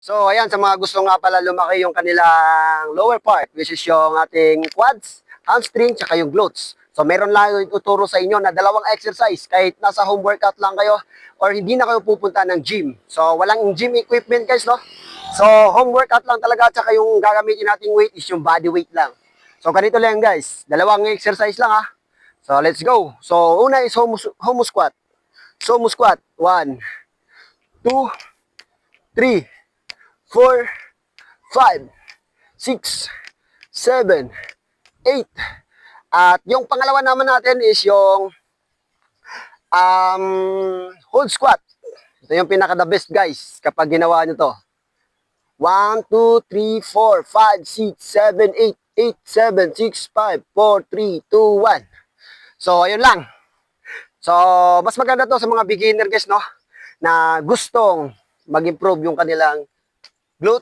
So, ayan, sa mga gusto nga pala lumaki yung kanilang lower part, which is yung ating quads, hamstring, tsaka yung glutes. So, meron lang ituturo sa inyo na dalawang exercise kahit nasa home workout lang kayo or hindi na kayo pupunta ng gym. So, walang gym equipment guys, no? So, home workout lang talaga tsaka yung gagamitin nating weight is yung body weight lang. So, ganito lang guys. Dalawang exercise lang ha. So, let's go. So, una is homo squat. So, homo squat. 1, 2, 3, 4, 5, 6, 7, 8. At yung pangalawa naman natin is yung hold squat. Ito yung pinaka the best guys kapag ginawa nyo to. 1, 2, 3, 4, 5, 6, 7, 8, 8, 7, 6, 5, 4, 3, 2, 1. So, ayun lang. So, mas maganda to sa mga beginner guys, no? Na gustong mag-improve yung kanilang glutes,